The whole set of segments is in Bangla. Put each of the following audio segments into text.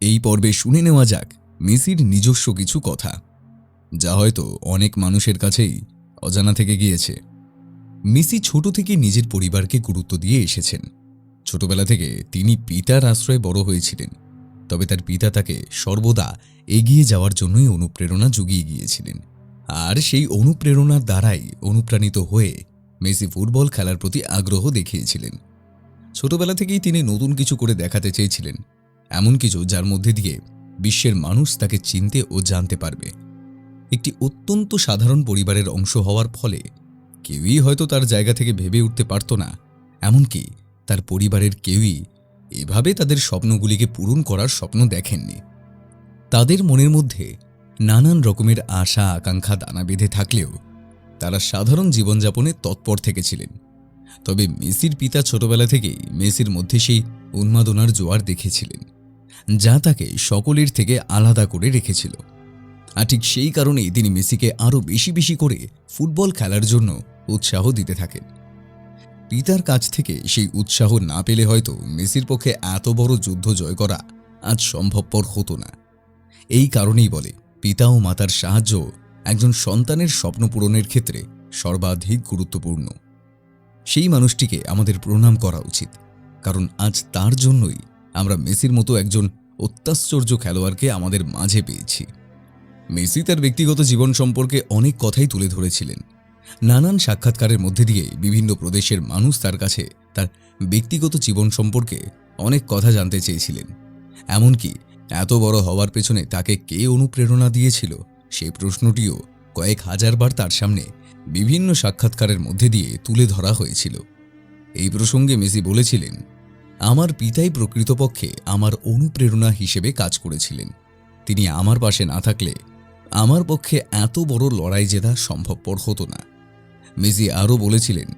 এই পর্বে শুনে নেওয়া যাক মেসির নিজস্ব কিছু কথা, যা হয়তো অনেক মানুষের কাছেই অজানা থেকে গিয়েছে। মেসি ছোট থেকে নিজের পরিবারকে গুরুত্ব দিয়ে এসেছেন। ছোটবেলা থেকে তিনি পিতার আশ্রয়ে বড় হয়েছিলেন, তবে তার পিতা তাকে সর্বদা এগিয়ে যাওয়ার জন্যই অনুপ্রেরণা জুগিয়ে গিয়েছিলেন। আর সেই অনুপ্রেরণার দ্বারাই অনুপ্রাণিত হয়ে মেসি ফুটবল খেলার প্রতি আগ্রহ দেখিয়েছিলেন। ছোটবেলা থেকেই তিনি নতুন কিছু করে দেখাতে চেয়েছিলেন, এমন কিছু যার মধ্যে দিয়ে বিশ্বের মানুষ তাকে চিনতে ও জানতে পারবে। একটি অত্যন্ত সাধারণ পরিবারের অংশ হওয়ার ফলে কেউই হয়তো তার জায়গা থেকে ভেবে উঠতে পারত না, এমনকি তার পরিবারের কেউই এভাবে তাদের স্বপ্নগুলিকে পূরণ করার স্বপ্ন দেখেননি। তাদের মনের মধ্যে নানান রকমের আশা আকাঙ্ক্ষা দানা বেঁধে থাকলেও তারা সাধারণ জীবনযাপনে তৎপর থেকেছিলেন। তবে মেসির পিতা ছোটবেলা থেকেই মেসির মধ্যে সেই উন্মাদনার জোয়ার দেখেছিলেন, যা তাকে সকলের থেকে আলাদা করে রেখেছিল। আর ঠিক সেই কারণেই তিনি মেসিকে আরও বেশি বেশি করে ফুটবল খেলার জন্য উৎসাহ দিতে থাকেন। পিতার কাছ থেকে সেই উৎসাহ না পেলে হয়তো মেসির পক্ষে এত বড় যুদ্ধ জয় করা আজ সম্ভবপর হতো না। এই কারণেই বলে পিতা ও মাতার সাহায্য একজন সন্তানের স্বপ্ন পূরণের ক্ষেত্রে সর্বাধিক গুরুত্বপূর্ণ। সেই মানুষটিকে আমাদের প্রণাম করা উচিত, কারণ আজ তার জন্যই আমরা মেসির মতো একজন অত্যাশ্চর্য খেলোয়াড়কে আমাদের মাঝে পেয়েছি। মেসি তার ব্যক্তিগত জীবন সম্পর্কে অনেক কথাই তুলে ধরেছিলেন। নানান সাক্ষাৎকারের মধ্যে দিয়ে বিভিন্ন প্রদেশের মানুষ তার কাছে তার ব্যক্তিগত জীবন সম্পর্কে অনেক কথা জানতে চেয়েছিলেন। এমনকি এত বড় হওয়ার পেছনে তাকে কে অনুপ্রেরণা দিয়েছিল সেই প্রশ্নটিও কয়েক হাজারবার তার সামনে বিভিন্ন সাক্ষাৎকারের মধ্যে দিয়ে তুলে ধরা হয়েছিল। এই প্রসঙ্গে মেসি বলেছিলেন, আমার পিতাই প্রকৃতপক্ষে আমার অনুপ্রেরণা হিসেবে কাজ করেছিলেন। তিনি আমার পাশে না থাকলে আমার পক্ষে এত বড় লড়াই জেতা সম্ভবপর হতো না। মেসি আরও বলেছিলেন,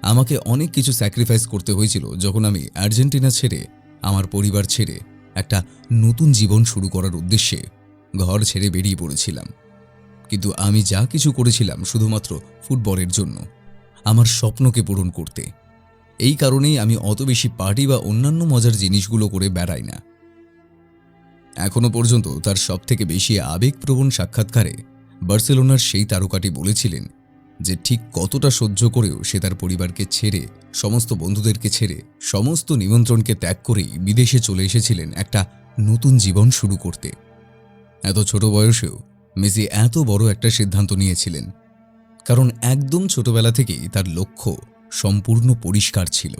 আমাকে অনেক কিছু স্যাক্রিফাইস করতে হয়েছিল যখন আমি আর্জেন্টিনা ছেড়ে, আমার পরিবার ছেড়ে একটা নতুন জীবন শুরু করার উদ্দেশ্যে ঘর ছেড়ে বেরিয়ে পড়েছিলাম। কিন্তু আমি যা কিছু করেছিলাম শুধুমাত্র ফুটবলের জন্য, আমার স্বপ্নকে পূরণ করতে। এই কারণেই আমি অত বেশি পার্টি বা অন্যান্য মজার জিনিসগুলো করে বেড়াই না। এখনো পর্যন্ত তার সবথেকে বেশি আবেগপ্রবণ সাক্ষাৎকারে বার্সেলোনার সেই তারকাটি বলেছিলেন যে ঠিক কতটা সহ্য করেও সে তার পরিবারকে ছেড়ে, সমস্ত বন্ধুদেরকে ছেড়ে, সমস্ত নিমন্ত্রণকে ত্যাগ করেই বিদেশে চলে এসেছিলেন একটা নতুন জীবন শুরু করতে। এত ছোট বয়সেও মেসি এত বড় একটা সিদ্ধান্ত নিয়েছিলেন, কারণ একদম ছোটবেলা থেকেই তার লক্ষ্য সম্পূর্ণ পরিষ্কার ছিল।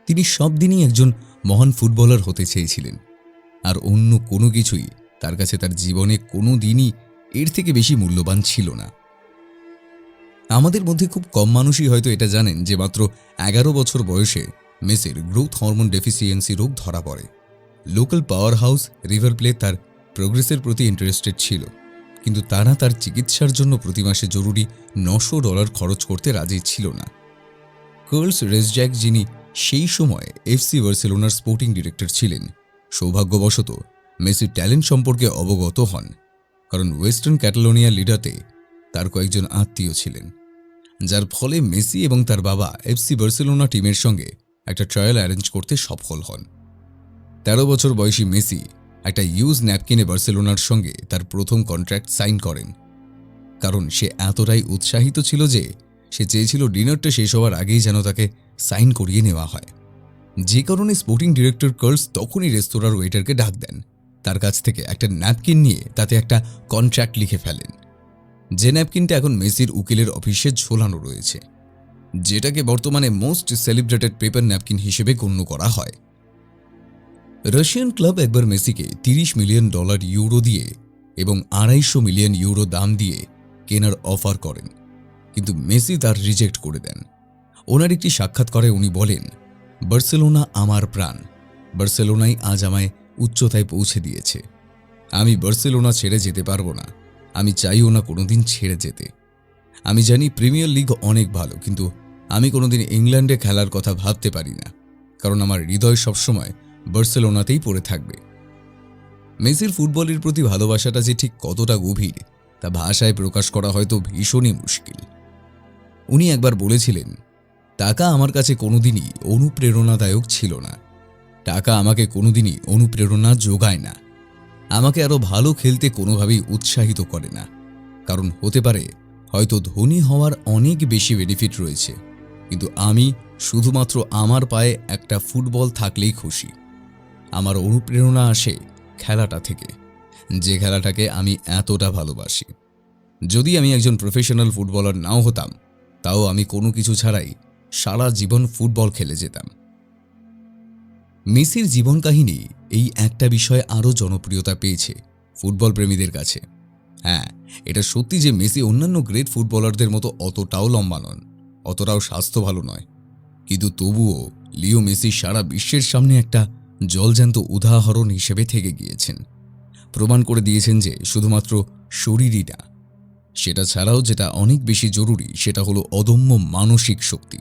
তিনি সব দিনই একজন মহান ফুটবলার হতে চেয়েছিলেন, আর অন্য কোনো কিছুই তার কাছে তার জীবনে কোনো দিনই এর থেকে বেশি মূল্যবান ছিল না। আমাদের মধ্যে খুব কম মানুষই হয়তো এটা জানেন যে মাত্র 11 বছর বয়সে মেসির গ্রোথ হরমোন ডেফিসিয়েন্সি রোগ ধরা পড়ে। Local power house river plate তার প্রোগ্রেসের প্রতি ইন্টারেস্টেড ছিল, কিন্তু তারা তার চিকিৎসার জন্য প্রতি মাসে জরুরি $900 খরচ করতে রাজি ছিল না। কার্লস রেসজ্যাক, যিনি সেই সময় এফসি বার্সেলোনার স্পোর্টিং ডিরেক্টর ছিলেন, সৌভাগ্যবশত মেসির ট্যালেন্ট সম্পর্কে অবগত হন, কারণ ওয়েস্টার্ন ক্যাটালোনিয়া লিডাতে তার কয়েকজন আত্মীয় ছিলেন, যার ফলে মেসি এবং তার বাবা এফসি বার্সেলোনা টিমের সঙ্গে একটা ট্রায়াল অ্যারেঞ্জ করতে সফল হন। 13 বছর বয়সী মেসি একটা ইউজ ন্যাপকিনে বার্সেলোনার সঙ্গে তার প্রথম কন্ট্রাক্ট সাইন করেন, কারণ সে এতটাই উৎসাহিত ছিল যে সে চেয়েছিল ডিনারটা শেষ হওয়ার আগেই যেন তাকে সাইন করিয়ে নেওয়া হয়। যে কারণে স্পোর্টিং ডিরেক্টর কার্লস তখনই রেস্তোরাঁর ওয়েটারকে ডাক দেন, তার কাছ থেকে একটা ন্যাপকিন নিয়ে তাতে একটা কন্ট্রাক্ট লিখে ফেলেন, যে ন্যাপকিনটা এখন মেসির উকিলের অফিসে ঝোলানো রয়েছে, যেটাকে বর্তমানে মোস্ট সেলিব্রেটেড পেপার ন্যাপকিন হিসেবে গণ্য করা হয়। রাশিয়ান ক্লাব একবার মেসিকে $30 মিলিয়ন ইউরো দিয়ে এবং $250 মিলিয়ন ইউরো দাম দিয়ে কেনার অফার করেন, কিন্তু মেসি তার রিজেক্ট করে দেন। ওনার একটি সাক্ষাৎকারে উনি বলেন, বার্সেলোনা আমার প্রাণ, বার্সেলোনাই আজ আমায় উচ্চতায় পৌঁছে দিয়েছে। আমি বার্সেলোনা ছেড়ে যেতে পারবো না, আমি চাইও না কোনোদিন ছেড়ে যেতে। আমি জানি প্রিমিয়ার লিগ অনেক ভালো, কিন্তু আমি কোনোদিন ইংল্যান্ডে খেলার কথা ভাবতে পারি না, কারণ আমার হৃদয় সবসময় বার্সেলোনাতেই পড়ে থাকবে। মেসির ফুটবলের প্রতি ভালোবাসাটা যে ঠিক কতটা গভীর তা ভাষায় প্রকাশ করা হয়তো ভীষণই মুশকিল। উনি একবার বলেছিলেন, টাকা আমার কাছে কোনোদিনই অনুপ্রেরণাদায়ক ছিল না, টাকা আমাকে কোনোদিনই অনুপ্রেরণা যোগায় না, আমাকে আরও ভালো খেলতে কোনোভাবেই উৎসাহিত করে না। কারণ হতে পারে হয়তো ধনী হওয়ার অনেক বেশি বেনিফিট রয়েছে, কিন্তু আমি শুধুমাত্র আমার পায়ে একটা ফুটবল থাকলেই খুশি। আমার অনুপ্রেরণা আসে খেলাটা থেকে, যে খেলাটাকে আমি এতটা ভালোবাসি। যদি আমি একজন প্রফেশনাল ফুটবলার নাও হতাম, তাও আমি কোনো কিছু ছাড়াই সারা জীবন ফুটবল খেলে যেতাম। মেসির জীবন কাহিনী এই একটা বিষয়ে আরও জনপ্রিয়তা পেয়েছে ফুটবল প্রেমীদের কাছে। হ্যাঁ, এটা সত্যি যে মেসি অন্যান্য গ্রেট ফুটবলারদের মতো অতটাও লম্বা নন, অতটাও স্বাস্থ্য ভালো নয়, কিন্তু তবুও লিও মেসি সারা বিশ্বের সামনে একটা জলজ্যান্ত উদাহরণ হিসেবে থেকে গিয়েছেন। প্রমাণ করে দিয়েছেন যে শুধুমাত্র শরীরই না, সেটা ছাড়াও যেটা অনেক বেশি জরুরি সেটা হলো অদম্য মানসিক শক্তি।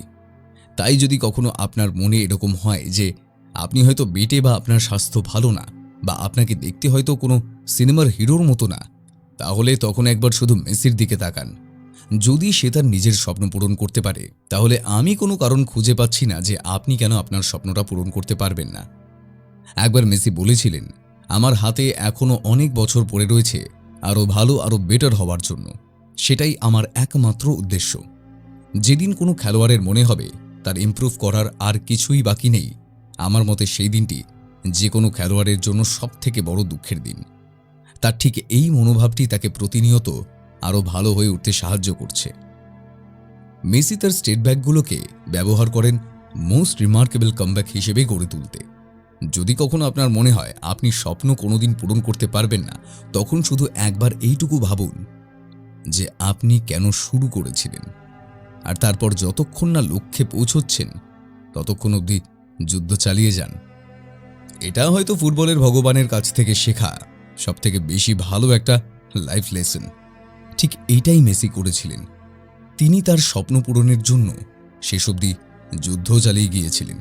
তাই যদি কখনো আপনার মনে এরকম হয় যে আপনি হয়তো বেটে বা আপনার স্বাস্থ্য ভালো না, বা আপনাকে দেখতে হয়তো কোনো সিনেমার হিরোর মতো না, তাহলে তখন একবার শুধু মেসির দিকে তাকান। যদি সে তার নিজের স্বপ্ন পূরণ করতে পারে, তাহলে আমি কোনো কারণ খুঁজে পাচ্ছি না যে আপনি কেন আপনার স্বপ্নটা পূরণ করতে পারবেন না। একবার মেসি বলেছিলেন, আমার হাতে এখনও অনেক বছর পড়ে রয়েছে আরও ভালো, আরও বেটার হওয়ার জন্য। সেটাই আমার একমাত্র উদ্দেশ্য। যেদিন কোনো খেলোয়াড়ের মনে হবে তার ইমপ্রুভ করার আর কিছুই বাকি নেই, আমার মতে সেই দিনটি যে কোনো খেলোয়াড়ের জন্য সবথেকে বড় দুঃখের দিন। তার ঠিক এই মনোভাবটি তাকে প্রতিনিয়ত আরও ভালো হয়ে উঠতে সাহায্য করছে। মেসি তার স্টেট ব্যাকগুলোকে ব্যবহার করেন মোস্ট রিমার্কেবল কামব্যাক হিসেবে গড়ে তুলতে। যদি কখনো আপনার মনে হয় আপনি স্বপ্ন কোনোদিন পূরণ করতে পারবেন না, তখন শুধু একবার এইটুকু ভাবুন যে আপনি কেন শুরু করেছিলেন, আর তারপর যতক্ষণ না লক্ষ্যে পৌঁছচ্ছেন ততক্ষণ অবধি যুদ্ধ চালিয়ে যান। এটা হয়তো ফুটবলের ভগবানের কাছ থেকে শেখা সবথেকে বেশি ভালো একটা লাইফ লেসন। ঠিক এইটাই মেসি করেছিলেন। তিনি তার স্বপ্ন পূরণের জন্য শেষ অবধি যুদ্ধ চালিয়ে গিয়েছিলেন।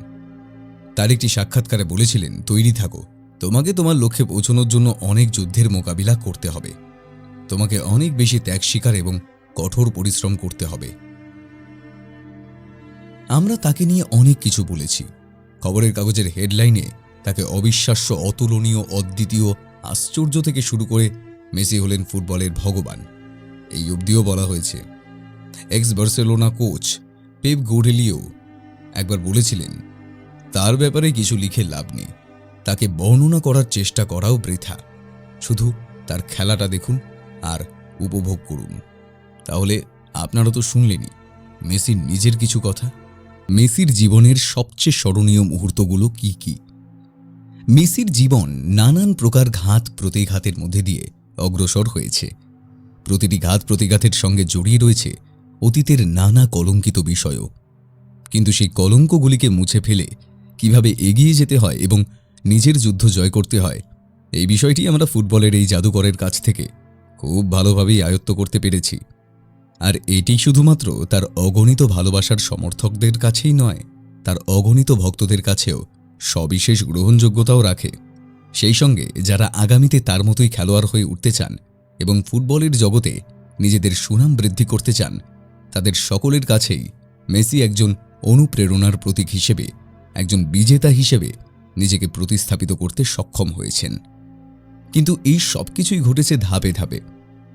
তার একটি সাক্ষাৎকারে বলেছিলেন, তৈরি থাকো, তোমাকে তোমার লক্ষ্যে পৌঁছানোর জন্য অনেক যুদ্ধের মোকাবিলা করতে হবে। তোমাকে অনেক বেশি ত্যাগ স্বীকার এবং কঠোর পরিশ্রম করতে হবে। আমরা তাকে নিয়ে অনেক কিছু বলেছি। খবরের কাগজের হেডলাইনে তাকে অবিশ্বাস্য, অতুলনীয়, অদ্বিতীয়, আশ্চর্য থেকে শুরু করে মেসি হলেন ফুটবলের ভগবান এই অবধিও বলা হয়েছে। Ex Barcelona coach Pep Guardiola একবার বলেছিলেন, তার ব্যাপারে কিছু লিখে লাভ নেই, তাকে বর্ণনা করার চেষ্টা করাও বৃথা। শুধু তার খেলাটা দেখুন আর উপভোগ করুন। তাহলে আপনারা তো শুনলেনই মেসির নিজের কিছু কথা। মেসির জীবনের সবচেয়ে স্মরণীয় মুহূর্তগুলো কি কি? মেসির জীবন নানান প্রকার ঘাত প্রতিঘাতের মধ্যে দিয়ে অগ্রসর হয়েছে। প্রতিটি ঘাত প্রতিঘাতের সঙ্গে জড়িয়ে রয়েছে অতীতের নানা কলঙ্কিত বিষয়ও। কিন্তু সেই কলঙ্কগুলিকে মুছে ফেলে কিভাবে এগিয়ে যেতে হয় এবং নিজের যুদ্ধ জয় করতে হয়, এই বিষয়টি আমরা ফুটবলের এই জাদুকরের কাছ থেকে খুব ভালোভাবেই আয়ত্ত করতে পেরেছি। আর এটি শুধুমাত্র তার অগণিত ভালোবাসার সমর্থকদের কাছেই নয়, তার অগণিত ভক্তদের কাছেও সবিশেষ গ্রহণযোগ্যতাও রাখে। সেই সঙ্গে যারা আগামীতে তার মতোই খেলোয়াড় হয়ে উঠতে চান এবং ফুটবলের জগতে নিজেদের সুনাম বৃদ্ধি করতে চান, তাদের সকলের কাছেই মেসি একজন অনুপ্রেরণার প্রতীক হিসেবে, একজন বিজেতা হিসেবে নিজেকে প্রতিস্থাপিত করতে সক্ষম হয়েছেন। কিন্তু এই সব কিছুই ঘটেছে ধাপে ধাপে।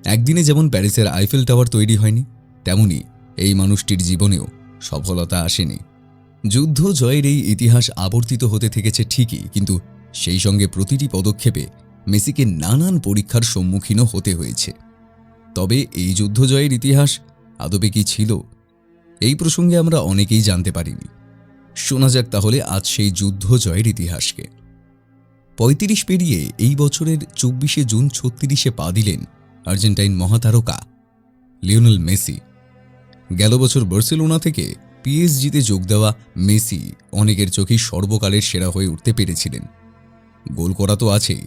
একদিনে যেমন প্যারিসের আইফেল টাওয়ার তৈরি হয়নি, তেমনি এই মানুষটির জীবনেও সফলতা আসেনি। যুদ্ধ জয়ের এই ইতিহাস আবর্তিত হতে থেকেছে ঠিকই, কিন্তু সেই সঙ্গে প্রতিটি পদক্ষেপে মেসিকে নানান পরীক্ষার সম্মুখীনও হতে হয়েছে। তবে এই যুদ্ধ জয়ের ইতিহাস আদবে কি ছিল, এই প্রসঙ্গে আমরা অনেকেই জানতে পারিনি। শোনা যাক তাহলে আজ সেই যুদ্ধ জয়ের ইতিহাসকে। ৩৫ পেরিয়ে এই বছরের ২৪শে জুন ৩৬-এ পা দিলেন আর্জেন্টাইন মহাতারকা লিওনেল মেসি। গেল বছর বার্সেলোনা থেকে পিএসজিতে যোগ দেওয়া মেসি অনেকের চোখেই সর্বকালের সেরা হয়ে উঠতে পেরেছিলেন। গোল করা তো আছেই,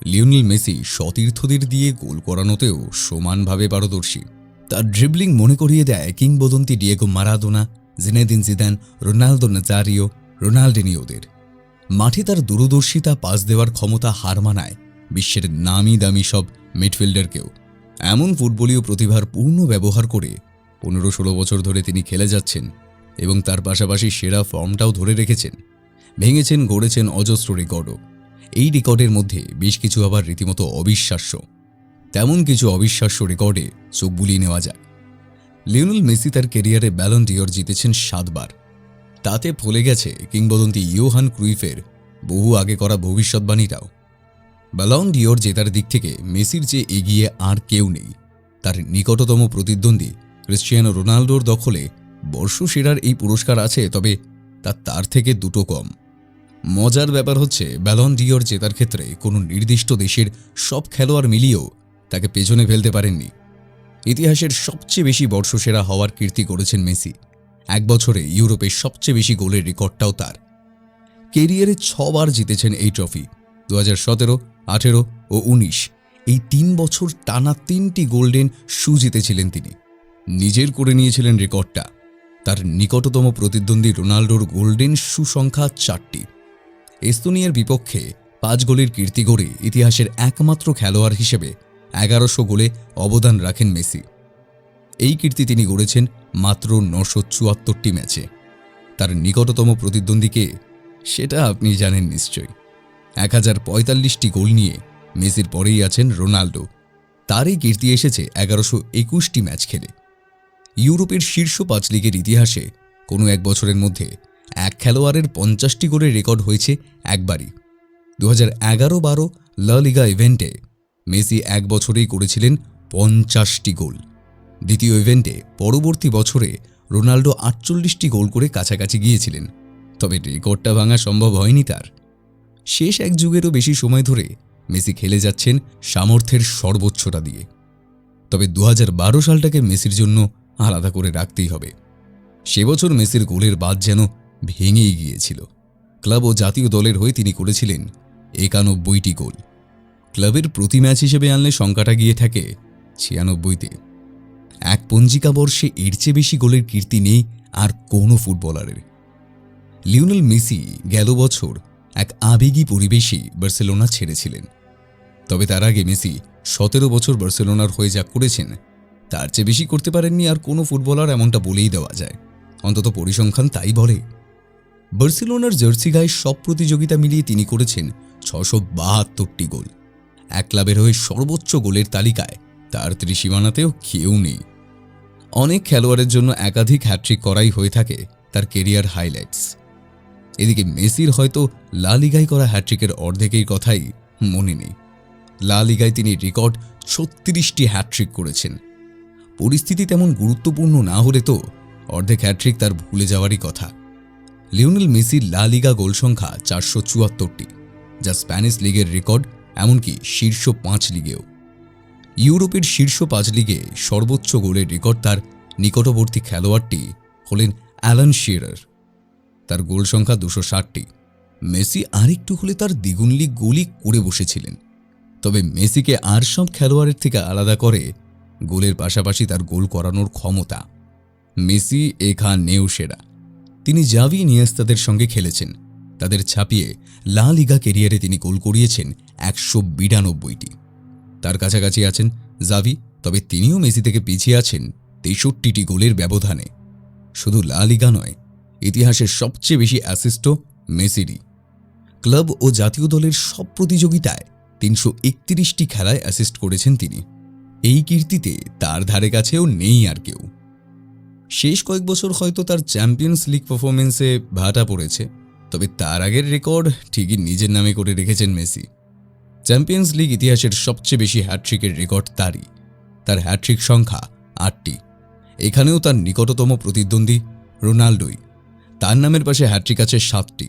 লিওনেল মেসি সতীর্থদের দিয়ে গোল করানোতেও সমানভাবে পারদর্শী। তার ড্রিবলিং মনে করিয়ে দেয় কিংবদন্তি Diego Maradona, Zinedine Zidane, Ronaldo Nazario, রোনাল্ডিনিওদের। মাঠে তার দূরদর্শিতা, পাস দেওয়ার ক্ষমতা হার মানায় বিশ্বের নামি দামি সব মিডফিল্ডারকেও। এমন ফুটবলীয় প্রতিভার পূর্ণ ব্যবহার করে ১৫-১৬ বছর ধরে তিনি খেলে যাচ্ছেন এবং তার পাশাপাশি সেরা ফর্মটাও ধরে রেখেছেন। ভেঙেছেন, গড়েছেন অজস্র রেকর্ডও। এই রেকর্ডের মধ্যে বেশ কিছু আবার রীতিমতো অবিশ্বাস্য। তেমন কিছু অবিশ্বাস্য রেকর্ডে চোখ বুলিয়ে নেওয়া যায়। লিওনেল মেসি তার ক্যারিয়ারে ব্যালন ডিওর জিতেছেন 7 বার। তাতে ফলে গেছে কিংবদন্তি ইয়োহান ক্রুইফের বহু আগে করা ভবিষ্যৎবাণীটাও। ব্যালন ডিওর জেতার দিক থেকে মেসির চেয়ে এগিয়ে আর কেউ নেই। তার নিকটতম প্রতিদ্বন্দ্বী ক্রিশ্চিয়ানো রোনাল্ডোর দখলে বর্ষসেরার এই পুরস্কার আছে, তবে তার থেকে দুটো কম। মজার ব্যাপার হচ্ছে, ব্যালন ডিওর জেতার ক্ষেত্রে কোনো নির্দিষ্ট দেশের সব খেলোয়াড় মিলিয়েও তাকে পেছনে ফেলতে পারেননি। ইতিহাসের সবচেয়ে বেশি বর্ষসেরা হওয়ার কীর্তি করেছেন মেসি। এক বছরে ইউরোপের সবচেয়ে বেশি গোলের রেকর্ডটাও তার। কেরিয়ারে 6 বার জিতেছেন এই ট্রফি। 2017, 18 ও 19 এই 3 বছর টানা 3টি গোল্ডেন শু জিতেছিলেন তিনি। নিজের করে নিয়েছিলেন রেকর্ডটা। তার নিকটতম প্রতিদ্বন্দ্বী রোনাল্ডোর গোল্ডেন শু সংখ্যা 4টি। এস্তোনিয়ার বিপক্ষে 5 গোলের কীর্তি গড়ে ইতিহাসের একমাত্র খেলোয়াড় হিসেবে 1100 গোলে অবদান রাখেন মেসি। এই কীর্তি তিনি গড়েছেন মাত্র 974টি ম্যাচে। তার নিকটতম প্রতিদ্বন্দ্বীকে সেটা আপনি জানেন নিশ্চয়ই। 1045টি গোল নিয়ে মেসির পরেই আছেন রোনাল্ডো। তার এই কীর্তি এসেছে 1121টি ম্যাচ খেলে। ইউরোপের শীর্ষ 5 লিগের ইতিহাসে কোনো এক বছরের মধ্যে এক খেলোয়াড়ের 50টি গোলের রেকর্ড হয়েছে একবারই। 2011-12 লা লিগা ইভেন্টে মেসি এক বছরেই করেছিলেন 50টি গোল। দ্বিতীয় ইভেন্টে পরবর্তী বছরে রোনাল্ডো 48টি গোল করে কাছাকাছি গিয়েছিলেন, তবে রেকর্ডটা ভাঙা সম্ভব হয়নি তার। শেষ এক যুগেরও বেশি সময় ধরে মেসি খেলে যাচ্ছেন সামর্থ্যের সর্বোচ্চটা দিয়ে। তবে 2012 সালটাকে মেসির জন্য আলাদা করে রাখতেই হবে। সে বছর মেসির গোলের বাঁধ যেন ভেঙেই গিয়েছিল। ক্লাব ও জাতীয় দলের হয়ে তিনি করেছিলেন 91টি গোল। ক্লাবের প্রতি ম্যাচ হিসেবে আনলে সংখ্যাটা গিয়ে থাকে 96তে। এক পঞ্জিকা বর্ষে এর চেয়ে বেশি গোলের কীর্তি নেই আর কোনো ফুটবলারের। লিওনেল মেসি গেল বছর এক আবেগী পরিবেশেই বার্সেলোনা ছেড়েছিলেন। তবে তার আগে মেসি 17 বছর বার্সেলোনার হয়ে যা করেছেন তার চেয়ে বেশি করতে পারেননি আর কোনো ফুটবলার, এমনটা বলেই দেওয়া যায়। অন্তত পরিসংখ্যান তাই বলে। বার্সেলোনার জার্সি গায়ে সব প্রতিযোগিতা মিলিয়ে তিনি করেছেন 672টি গোল। এক ক্লাবের হয়ে সর্বোচ্চ গোলের তালিকায় তার ত্রিসীমানাতেও কেউ নেই। অনেক খেলোয়াড়ের জন্য একাধিক হ্যাট্রিক করাই হয়ে থাকে তার কেরিয়ার হাইলাইটস। এদিকে মেসির হয়তো লা লিগায় করা হ্যাট্রিকের অর্ধেকের কথাই মনে নেই। লা লিগায় তিনি রেকর্ড 36টি হ্যাট্রিক করেছেন। পরিস্থিতি তেমন গুরুত্বপূর্ণ না হলে তো অর্ধেক হ্যাট্রিক তার ভুলে যাওয়ারই কথা। লিওনেল মেসির লা লিগা গোল সংখ্যা 474টি, যা স্প্যানিশ লিগের রেকর্ড, এমনকি শীর্ষ 5 লিগেও। ইউরোপের শীর্ষ 5 লিগে সর্বোচ্চ গোলের রেকর্ড তার নিকটবর্তী খেলোয়াড়টি হলেন অ্যালান শিরার। তার গোল সংখ্যা 260টি। মেসি আরেকটু হলে তার দ্বিগুণ লিগ গোলই করে বসেছিলেন। তবে মেসিকে আর সব খেলোয়াড়ের থেকে আলাদা করে গোলের পাশাপাশি তার গোল করানোর ক্ষমতা। মেসি এখানেও সেরা। তিনি জাভি নিয়েস্তাদের সঙ্গে খেলেছেন। তাদের ছাপিয়ে লা লিগা কেরিয়ারে তিনি গোল করিয়েছেন 192টি। তার কাছাকাছি আছেন জাভি, তবে তিনিও মেসি থেকে পিছিয়ে আছেন 63টি গোলের ব্যবধানে। শুধু লা লিগা নয়, ইতিহাসের সবচেয়ে বেশি অ্যাসিস্টও মেসিরই। ক্লাব ও জাতীয় দলের সব প্রতিযোগিতায় 331টি খেলায় অ্যাসিস্ট করেছেন তিনি। এই কীর্তিতে তার ধারে কাছেও নেই আর কেউ। শেষ কয়েক বছর হয়তো তার চ্যাম্পিয়ন্স লিগ পারফরমেন্সে ভাটা পড়েছে, তবে তার আগের রেকর্ড ঠিকই নিজের নামে করে রেখেছেন মেসি। চ্যাম্পিয়ন্স লিগ ইতিহাসের সবচেয়ে বেশি হ্যাট্রিকের রেকর্ড তারই। তার হ্যাট্রিক সংখ্যা 8টি। এখানেও তার নিকটতম প্রতিদ্বন্দ্বী রোনাল্ডোই। তার নামের পাশে হ্যাট্রিক আছে 7টি।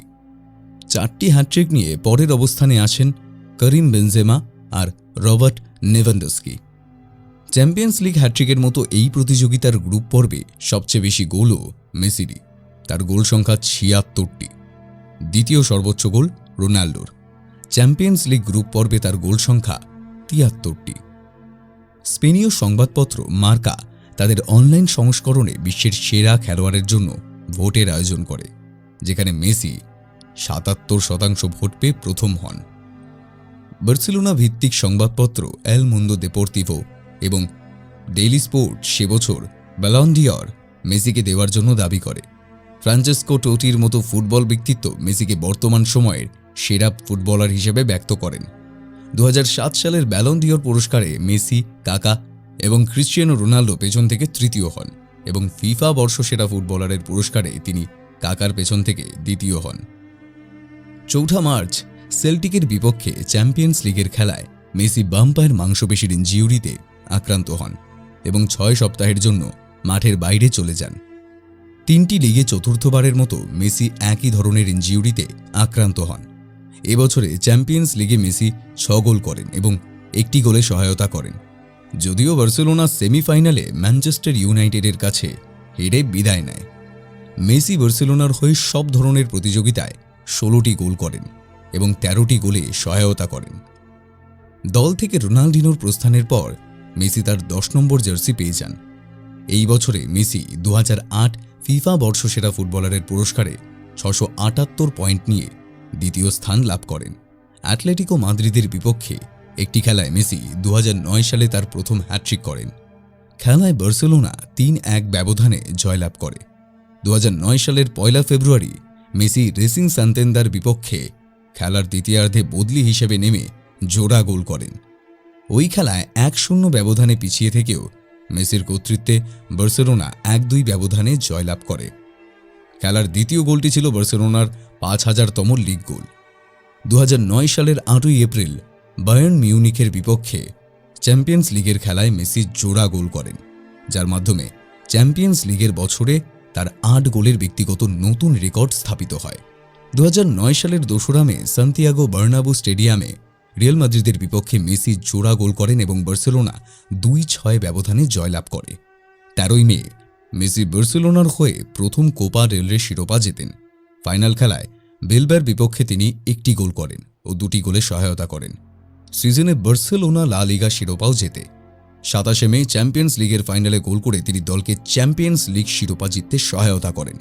4টি হ্যাট্রিক নিয়ে পরের অবস্থানে আছেন করিম বেনজেমা আর রবার্ট নেভানডস্কি। চ্যাম্পিয়ন্স লিগ হ্যাট্রিকের মতো এই প্রতিযোগিতার গ্রুপ পর্বে সবচেয়ে বেশি গোলও মেসিরই। তার গোল সংখ্যা 76টি। দ্বিতীয় সর্বোচ্চ গোল রোনাল্ডোর। চ্যাম্পিয়ন্স লিগ গ্রুপ পর্বে তার গোল সংখ্যা 73টি। স্পেনীয় সংবাদপত্র মার্কা তাদের অনলাইন সংস্করণে বিশ্বের সেরা খেলোয়াড়ের জন্য ভোটের আয়োজন করে, যেখানে মেসি 77% ভোট পেয়ে প্রথম হন। বার্সেলোনা ভিত্তিক সংবাদপত্র এল মুন্দো দেপোর্তিভো এবং ডেইলি স্পোর্ট সে বছর ব্যালন ডিওর মেসিকে দেওয়ার জন্য দাবি করে। ফ্রান্সেসকো টোটির মতো ফুটবল ব্যক্তিত্ব মেসিকে বর্তমান সময়ের সেরা ফুটবলার হিসেবে ব্যক্ত করেন। 2007 সালের ব্যালন ডিওর পুরস্কারে মেসি, কাকা এবং ক্রিশ্চিয়ানো রোনাল্ডো পেছন থেকে তৃতীয় হন এবং ফিফা বর্ষসেরা ফুটবলারের পুরস্কারে তিনি কাকার পেছন থেকে দ্বিতীয় হন। 4 মার্চ সেল্টিকের বিপক্ষে চ্যাম্পিয়ন্স লিগের খেলায় মেসি বাম পায়ের মাংসপেশির ইনজিউরিতে আক্রান্ত হন এবং 6 সপ্তাহের জন্য মাঠের বাইরে চলে যান। 3টি লিগে চতুর্থবারের মতো মেসি একই ধরনের ইনজিউরিতে আক্রান্ত হন। এবছরে চ্যাম্পিয়ন্স লিগে মেসি 6 গোল করেন এবং 1টি গোলে সহায়তা করেন। যদিও বার্সেলোনা সেমিফাইনালে ম্যানচেস্টার ইউনাইটেডের কাছে হেরে বিদায় নেয়। মেসি বার্সেলোনার হয়ে সব ধরনের প্রতিযোগিতায় 16টি গোল করেন এবং 13টি গোলে সহায়তা করেন। দল থেকে রোনাল্ডিনোর প্রস্থানের পর মেসি তার 10 নম্বর জার্সি পেয়ে যান। এই বছরে মেসি 2008 ফিফা বর্ষসেরা ফুটবলারের পুরস্কারে 678 পয়েন্ট নিয়ে দ্বিতীয় স্থান লাভ করেন। অ্যাটলেটিকো মাদ্রিদের বিপক্ষে একটি খেলায় মেসি 2009 সালে তার প্রথম হ্যাটট্রিক করেন। খেলায় বার্সেলোনা 3-1 ব্যবধানে জয়লাভ করে। 2009 সালের 1 ফেব্রুয়ারি মেসি রেসিং সান্তেন্দার বিপক্ষে খেলার দ্বিতীয়ার্ধে বদলি হিসেবে নেমে জোড়া গোল করেন। ওই খেলায় 1-0 ব্যবধানে পিছিয়ে থেকেও মেসির কর্তৃত্বে বার্সেলোনা 1-2 ব্যবধানে জয়লাভ করে। খেলার দ্বিতীয় গোলটি ছিল বার্সেলোনার 5000তম লিগ গোল। 2009 সালের 8 এপ্রিল বায়ার্ন মিউনিখের বিপক্ষে চ্যাম্পিয়ন্স লিগের খেলায় মেসি জোড়া গোল করেন, যার মাধ্যমে চ্যাম্পিয়ন্স লিগের বছরে তার 8 গোলের ব্যক্তিগত নতুন রেকর্ড স্থাপিত হয়। 2009 সালের 2 মে সান্তিয়াগো বার্নাবু স্টেডিয়ামে রিয়াল মাদ্রিদের বিপক্ষে মেসি জোড়া গোল করেন এবং বার্সেলোনা 2-6 ব্যবধানে জয়লাভ করে। 13 মে মেসি বার্সেলোনার হয়ে প্রথম কোপা ডেল রে শিরোপা জেতেন। ফাইনাল খেলায় বেলবার বিপক্ষে তিনি 1টি গোল করেন ও 2টি গোলে সহায়তা করেন। সিজনে বার্সেলোনা লা লিগা শিরোপাও জেতে। 27 মে চ্যাম্পিয়ন্স লিগের ফাইনালে গোল করে তিনি দলকে চ্যাম্পিয়ন্স লিগ শিরোপা জিততে সহায়তা করেন।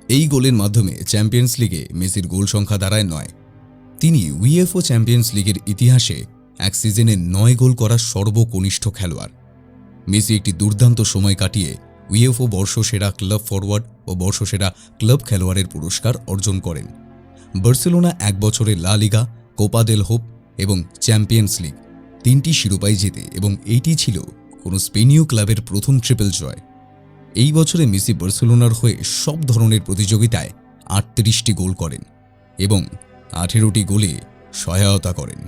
এই গোলের মাধ্যমে চ্যাম্পিয়ন্স লিগে মেসির গোল সংখ্যা দাঁড়ায় 9। তিনি উইএফও চ্যাম্পিয়ন্স লিগের ইতিহাসে এক সিজনে 9 গোল করা সর্বকনিষ্ঠ খেলোয়াড়। মেসি একটি দুর্দান্ত সময় কাটিয়ে উইএফও বর্ষসেরা ক্লাব ফরওয়ার্ড ও বর্ষসেরা ক্লাব খেলোয়াড়ের পুরস্কার অর্জন করেন। বার্সেলোনা 1 বছরে লা লিগা, কোপা দেল হোপ এবং চ্যাম্পিয়ন্স লিগ 3টি শিরোপাই জেতে এবং এইটি ছিল কোনো স্পেনীয় ক্লাবের প্রথম ট্রিপল জয়। এই বছরে মেসি বার্সেলোনার হয়ে সব ধরনের প্রতিযোগিতায় 38টি গোল করেন এবং 18টি গোলে সহায়তা করেন।